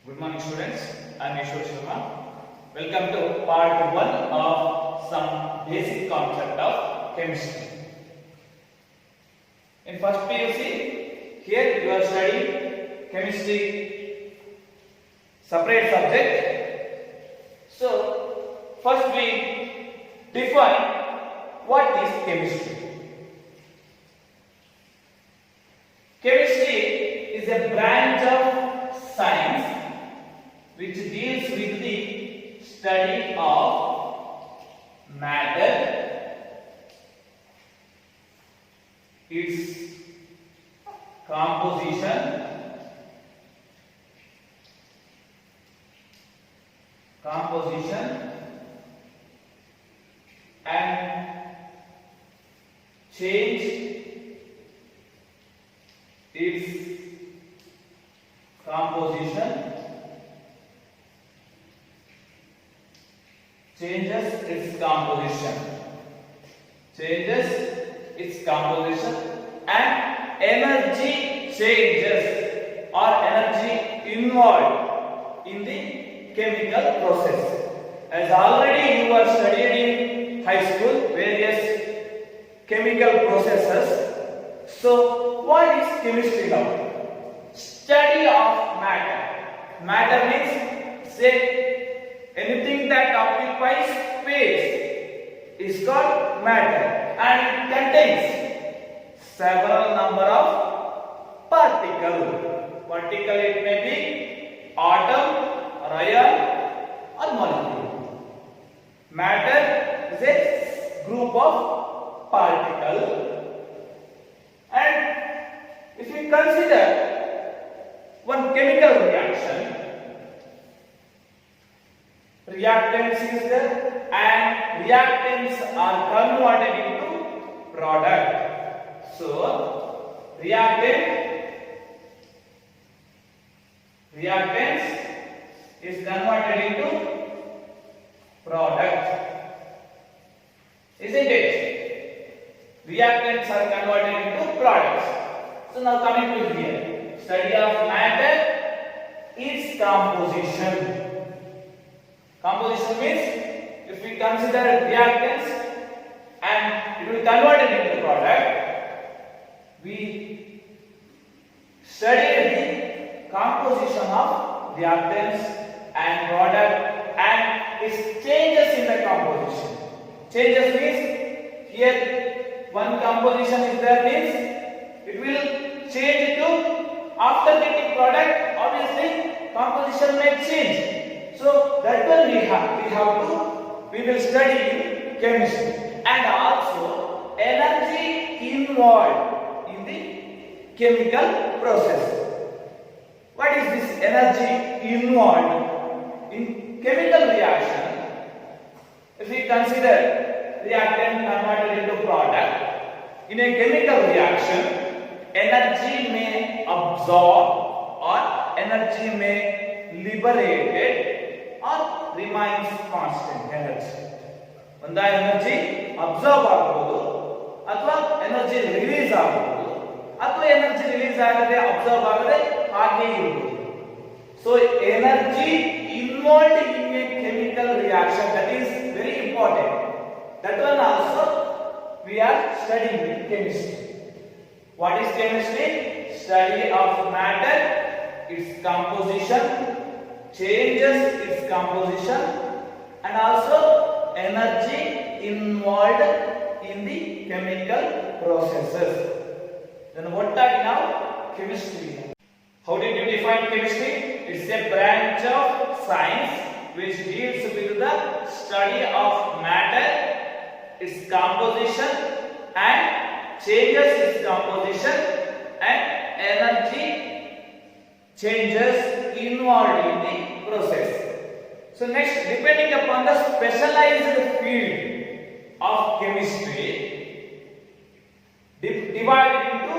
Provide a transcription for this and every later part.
Good morning students, I am Yashwar Sharma. Welcome to part 1 of some basic concept of chemistry. In first PUC, here you are studying chemistry separate subject. So first we define what is chemistry. Chemistry is a branch of science which deals with the study of matter, its composition, and change its composition, changes its composition, and energy changes or energy involved in the chemical process. As already you are studied in high school various chemical processes. So what is chemistry now? Study of matter. Matter means, say, anything that occupies space is called matter, and it contains several number of particles. Particle, it may be atom or ion or molecule. Matter is a group of particles, and if we consider one chemical reaction, reactants is there, and reactants are converted into product. So reactants is converted into product, isn't it? Reactants are converted into products. So now coming to here, study of matter is composition. Composition means if we consider reactants and it will convert it into product, we study the composition of reactants and product and its changes in the composition. Changes means here one composition is there means it will change to, after getting product, obviously composition may change. So that one we will study in chemistry, and also energy involved in the chemical process. What is this energy involved in chemical reaction? If we consider reactant converted into product, in a chemical reaction, energy may absorb or energy may liberated or remains constant energy. ಒಂದು energy absorb ಆಗಬಹುದು ಅಥವಾ energy release ಆಗಬಹುದು ಅಥವಾ energy release ಆಗದೆ absorb ಆಗದೆ ಹಾಗೆ ಇರಬಹುದು. So energy involved in a chemical reaction, that is very important. That one also we are studying in chemistry. What is chemistry? Study of matter, its composition, changes its composition, and also energy involved in the chemical processes. Then what are now? Chemistry. How did you define chemistry? It's a branch of science which deals with the study of matter, its composition, and changes its composition, and energy changes involved in the process. So next, depending upon the specialized field of chemistry, divided into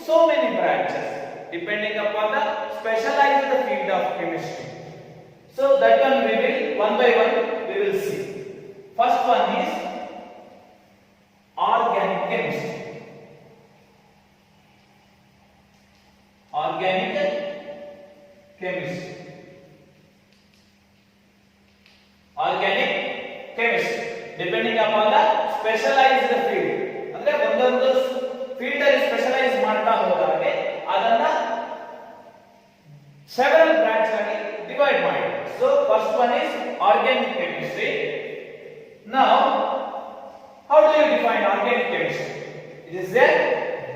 so many branches, depending upon the specialized field of chemistry. So that one we will one by one we will see. First one is organic chemistry. Organic chemistry. Depending upon the specialised field. ಅಂದ್ರೆ ಒಂದೊಂದು field ಅಲ್ಲಿ specialise ಮಾಡ್ತಾ ಹೋದಾಗೆ ಅದನ್ನ several branch ಆಗಿ divide ಮಾಡಿ. So first one is organic chemistry. Now how do you define organic chemistry? It is a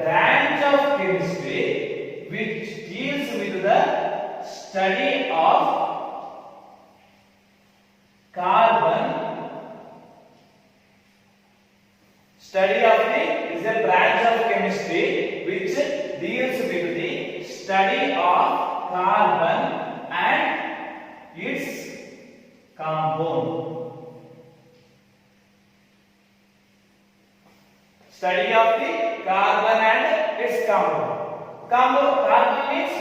branch of chemistry which deals with the study of carbon. Study of the is a branch of chemistry which deals with the study of carbon and its compound. Study of the carbon and its compound. Carbon means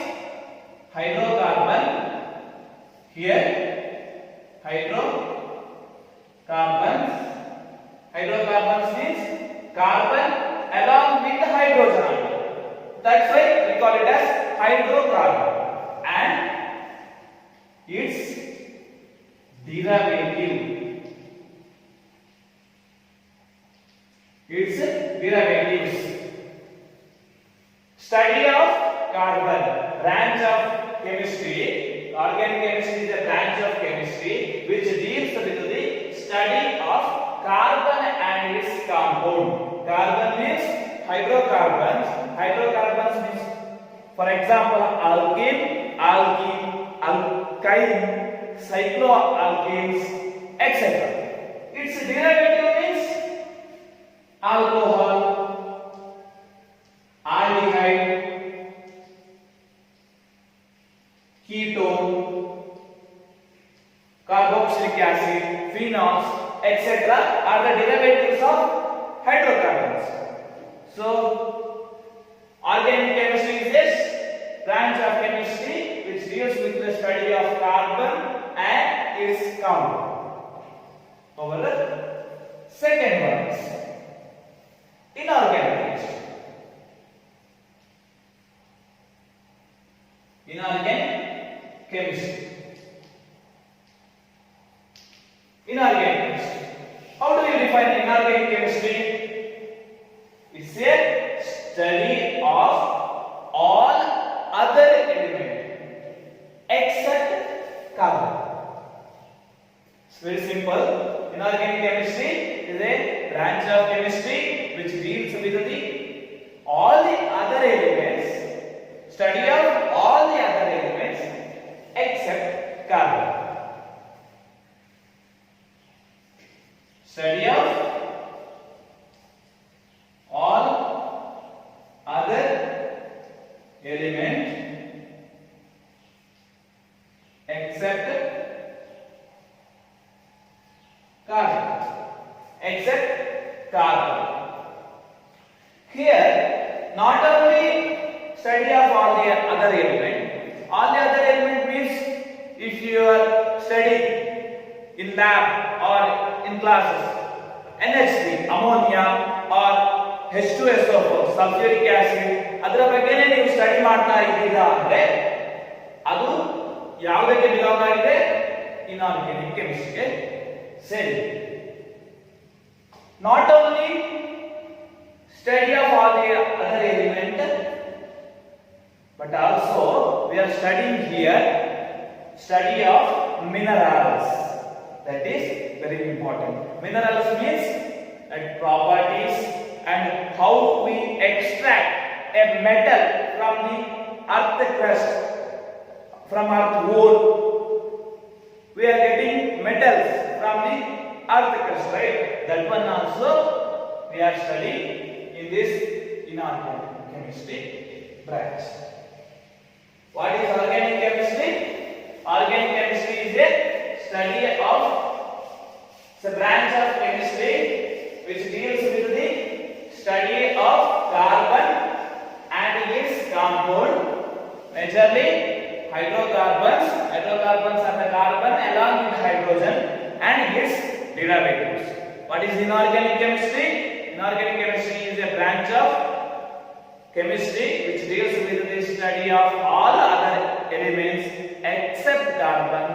hydrocarbon. Here hydrocarbons. Hydrocarbons means carbon along with hydrogen. That's why we call it as hydrocarbon. And its derivative. Its derivatives. Study of carbon, branch of chemistry. Organic chemistry is a branch of chemistry which deals with the study of carbon and its compound. Carbon means hydrocarbons. Hydrocarbons means, for example, alkene, alkene, alkyne, cycloalkenes, etc. Its derivative means alcohol, aldehyde, ketone, carboxylic acid, phenols, etc. are the derivatives of hydrocarbons. So organic chemistry is a branch of chemistry which deals with the study of carbon and its compound. Over the second one is inorganic chemistry. Inorganic chemistry. Inorganic chemistry. How do you define inorganic chemistry? It's a study of all other elements except carbon. It's very simple. Inorganic chemistry is a branch of chemistry which deals with all the other elements, study of all the other elements except carbon. Study of all other element except carbon. Except carbon. Here, not only study of all the other element. All the other element means if you are studying in lab or in classes, NH3, ammonia or H2SO4, sulfuric acid, ಅದರ ಬಗ್ಗೆನೇ ನೀವು study ಮಾಡ್ತಾ ಇದ್ದೀರಾ ಅಂದ್ರೆ ಅದು ಯಾವುದಕ್ಕೆ belong ಆಗಿದೆ? Inorganic ಕೆಮಿಸ್ಟ್ರಿಗೆ ಸೇರಿ. Not only study of all the other element, but also we are studying here study of minerals. That is very important. Minerals means that properties and how we extract a metal from the earth crust, from earth core. We are getting metals from the earth crust, right? That one also we are studying in this inorganic chemistry branch. What is organic chemistry? Organic chemistry is a study of the branch of chemistry which deals with the study of carbon and its compound, majorly hydrocarbons and the carbon along with hydrogen and its derivatives. What is inorganic chemistry? Inorganic chemistry is a branch of chemistry which deals with the study of all other elements except carbon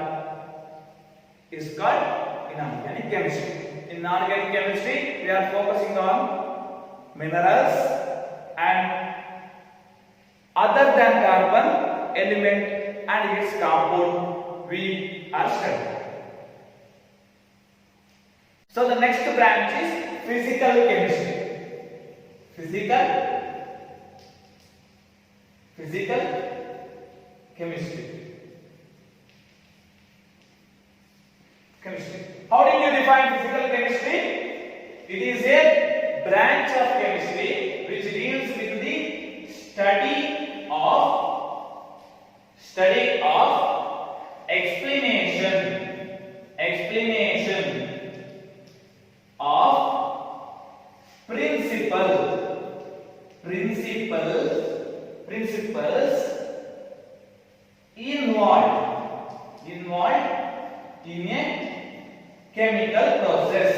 is called inorganic chemistry. In organic chemistry, we are focusing on minerals and other than carbon element and its compound we are studying. So the next branch is physical chemistry. Physical chemistry. How do you define physical chemistry? It is a branch of chemistry which deals with the study of explanation of principles involved in a chemical process.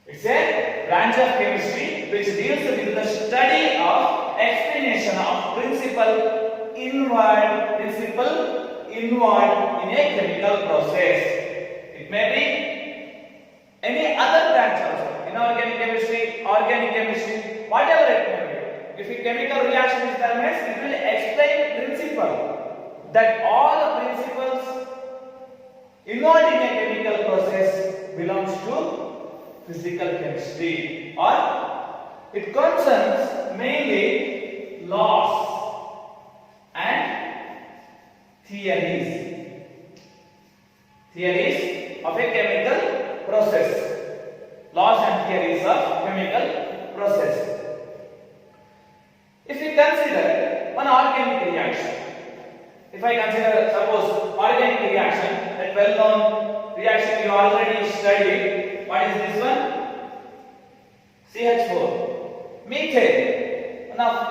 It's a branch of chemistry which deals with the study of explanation of principle involved in a chemical process. It may be any other branch also. Inorganic chemistry, organic chemistry, whatever it may be. If a chemical reaction is there, means it will explain principle. That all the principles involved in a chemical process belongs to physical chemistry, or it concerns mainly laws and theories of a chemical process. Laws and theories of chemical process. If we consider one organic reaction, if I consider suppose organic reaction, that well-known reaction you already studied. What is this one? CH4. Methane. One of the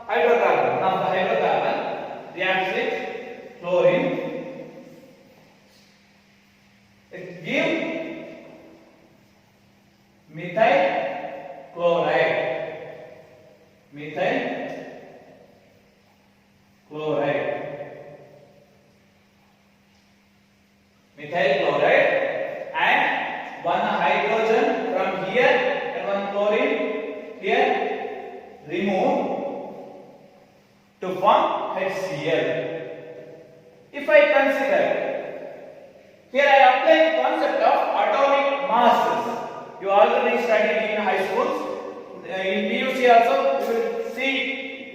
hydrocarbon reacts with chlorine. It gives methyl chloride. And one hydrogen from here and one chlorine here remove to form HCl. If I consider here, I apply the concept of atomic masses. You already studied in high schools. In PUC also you will see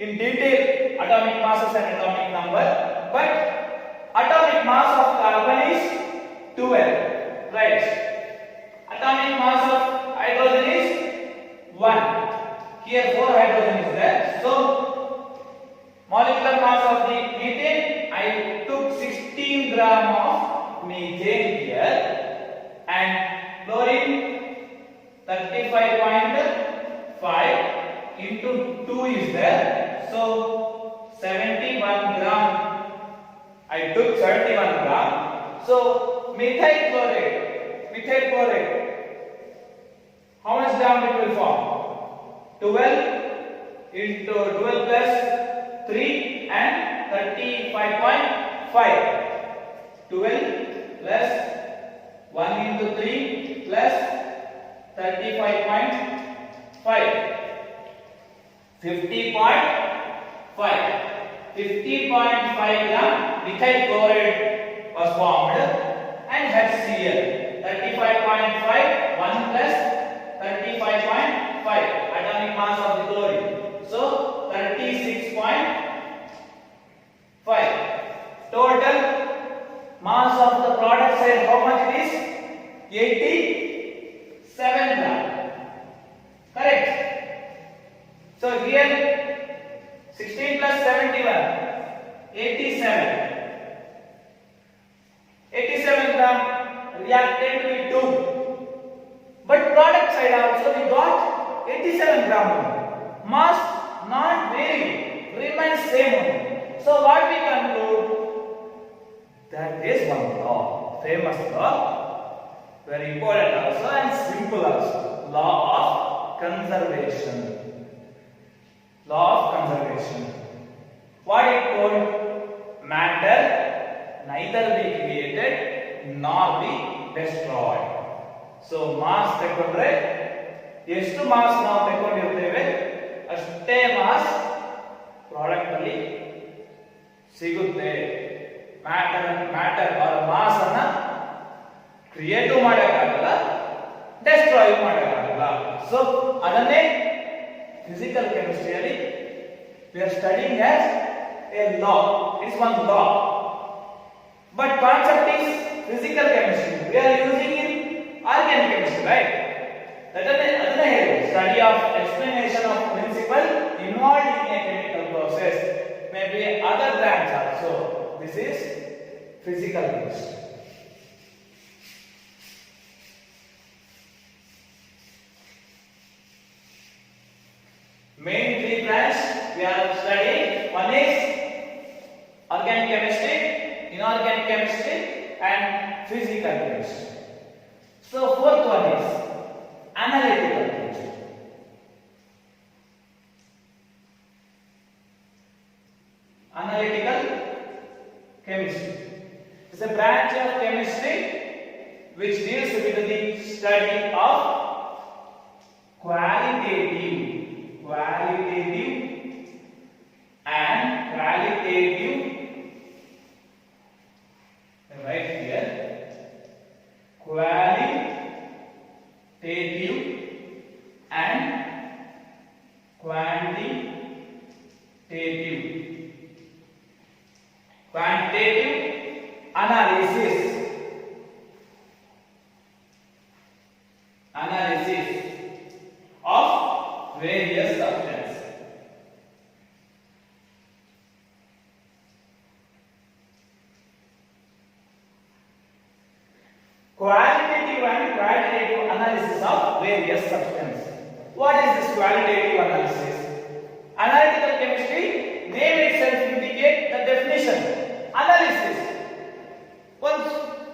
in detail atomic masses and atomic number. But atomic mass of carbon is 12, right? Atomic mass of hydrogen is 1. Here 4 hydrogen is there. So molecular mass of the methane, I took 16 gram of methane here, and chlorine 35.5 into 2 is there. So 71 gram. I took 71 gram. So methyl chloride. How much gram it will form? 12 into 12 plus 3 and 35.5. 12 plus 1 into 3 plus 35.5. 50.5 gram methyl chloride was formed and HCl 35.5 1 plus 35.5 atomic mass of the chlorine. So 36.5. Total mass of the product side, how much it is? 87 gram. Correct. So here 16 plus 71, 87. 87 gram reactant with 2. But product side also we got 87 gram. Mass not varying, remains same only. So what we conclude? That is one law, famous law, very important also and simple also. Law of conservation. What it told? Matter neither be created nor be destroyed. So mass ತಕೊಂಡ್ರೆ ಎಷ್ಟು mass ನಾವು ತಕೊಂಡಿರ್ತೇವೆ ಅಷ್ಟೇ mass product ಅಲ್ಲಿ ಸಿಗುತ್ತೆ. Matter R mass ಅನ್ನ create ಮಾಡಕ್ಕಾಗಲ್ಲ, destroy ಮಾಡಕ್ಕಾಗಲ್ಲ. So ಅದನ್ನೇ physical ಕೆಮಿಸ್ಟ್ರಿಯಲ್ಲಿ we are studying as a law. It's one law. But concept is physical chemistry. We are using in organic chemistry, right? That is the study of explanation of principle involved in a chemical process. Maybe other branch also. This is physical chemistry. Main three branch we are studying. One is organic chemistry, inorganic chemistry, and physical chemistry. So fourth one is analytical chemistry. Analytical chemistry is a branch of chemistry which deals with the study of qualitative and qualitative, right here, qualitative and quantitative analysis of various substances. Qualitative and quantitative analysis of various substances. What is this qualitative analysis? Analytical chemistry, name itself indicates the definition. Analysis. Once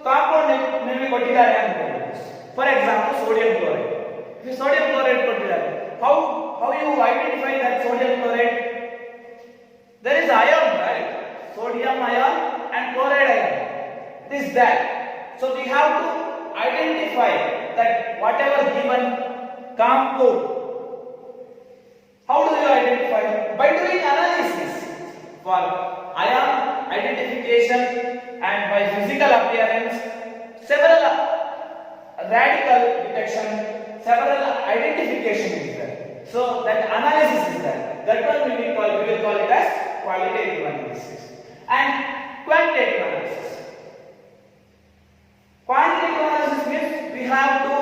compound name ಕೊಟ್ಟಿದ್ದಾರೆ ಅನ್ಕೊಳ್ಳಿ. For example, sodium chloride. If sodium chloride ಕೊಟ್ಟಿದ್ದಾರೆ, how you identify that sodium chloride? There is ion, right? Sodium ion and chloride ion. It is that. So we have to identify that whatever given compound. How do you identify? By doing analysis. For ion identification and by physical appearance, several radical detection, several identification is there. So that analysis is there. That one we will call it as qualitative analysis and quantitative analysis. Quantitative analysis means we have to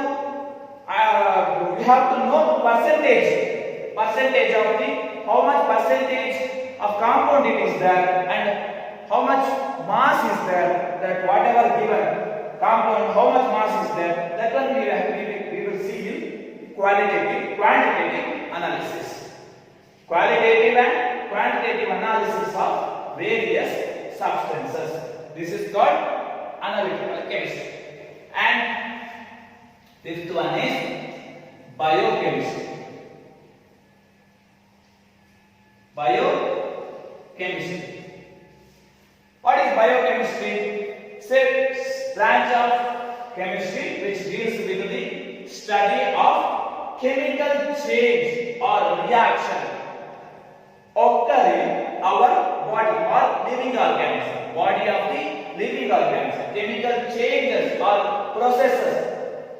know percentage of the how much percentage of compound it is there and how much mass is there, that whatever given compound how much mass is there, that one we will see in quantitative analysis. Qualitative and quantitative analysis of various substances. This is called analytical chemistry. And fifth one is biochemistry. Biochemistry. What is biochemistry? It's a branch of chemistry which deals with the study of chemical change or reaction occurring our body or living organism. Body of the living organism. Chemical changes or processes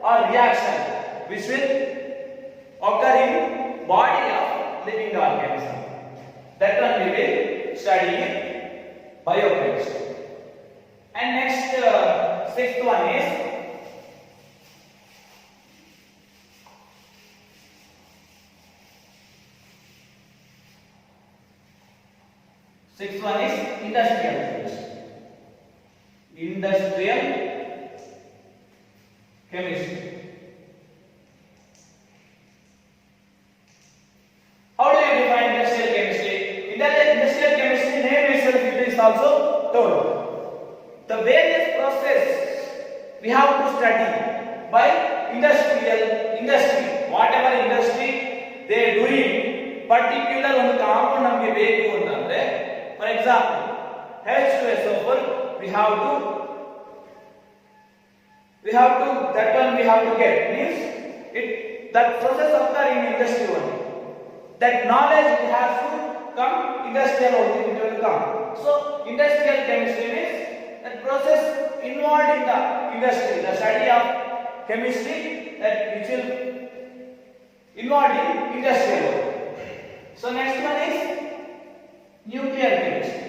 or reaction which will occur in body of living organism. That one we will study in biochemistry. And next sixth one is industrial chemistry. Industrial chemistry. How do you define industrial chemistry? Industrial chemistry name itself it is also told. The various process we have to study by industry. Whatever industry they are doing, particular ಒಂದು compound ನಮಗೆ ಬೇಕು ಅಂತಂದ್ರೆ For example, H2SO4 we have to that one we have to get, means it that process occur in industry only. That knowledge has to come industrial only, it will come. So industrial chemistry means that process involved in the industry, the study of chemistry that which will involved in industrial work. So next one is nuclear chemistry.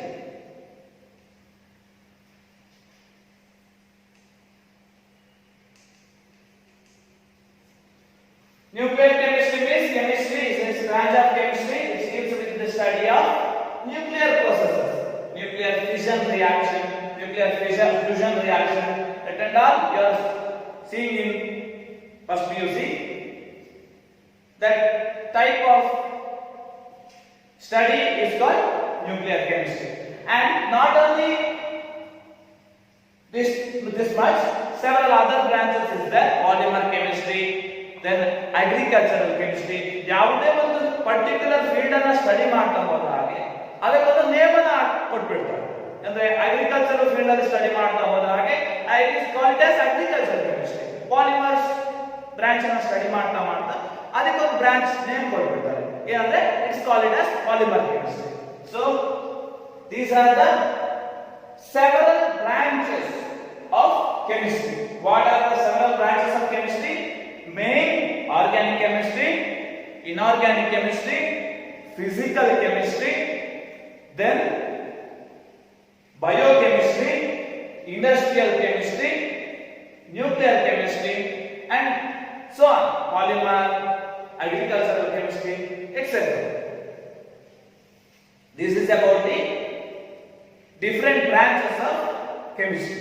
Nuclear chemistry means chemistry is a branch of chemistry which deals with the study of nuclear processes, nuclear fission reaction, nuclear fusion reaction, that and all you are seeing in first PUC. That type of study is called nuclear chemistry. And not only this much, several other branches is there: polymer chemistry, then agricultural chemistry. ಯಾವುದೇ ಒಂದು particular field ಅನ್ನು study ಮಾಡ್ತಾ ಹೋದ ಹಾಗೆ ಅದಕ್ಕೊಂದು name ಅನ್ನು ಕೊಟ್ಬಿಡ್ತಾರೆ. ಅಂದ್ರೆ ಅಗ್ರಿಕಲ್ಚರಲ್ ಫೀಲ್ಡ್ ಅಲ್ಲಿ ಸ್ಟಡಿ ಮಾಡ್ತಾ ಹೋದ ಹಾಗೆ it is called as agricultural chemistry. Polymers branch ಅನ್ನು ಸ್ಟಡಿ ಮಾಡ್ತಾ ಅದಕ್ಕೊಂದು ಬ್ರಾಂಚ್ ನೇಮ್ ಕೊಟ್ಬಿಡ್ತಾರೆ. ಏನಂದ್ರೆ it's called as polymer chemistry. So these are the several branches of chemistry. What are the several branches of chemistry? Main organic chemistry, inorganic chemistry, physical chemistry, then biochemistry, industrial chemistry, nuclear chemistry, and so on, polymer, agricultural chemistry, etc. This is about the different branches of chemistry.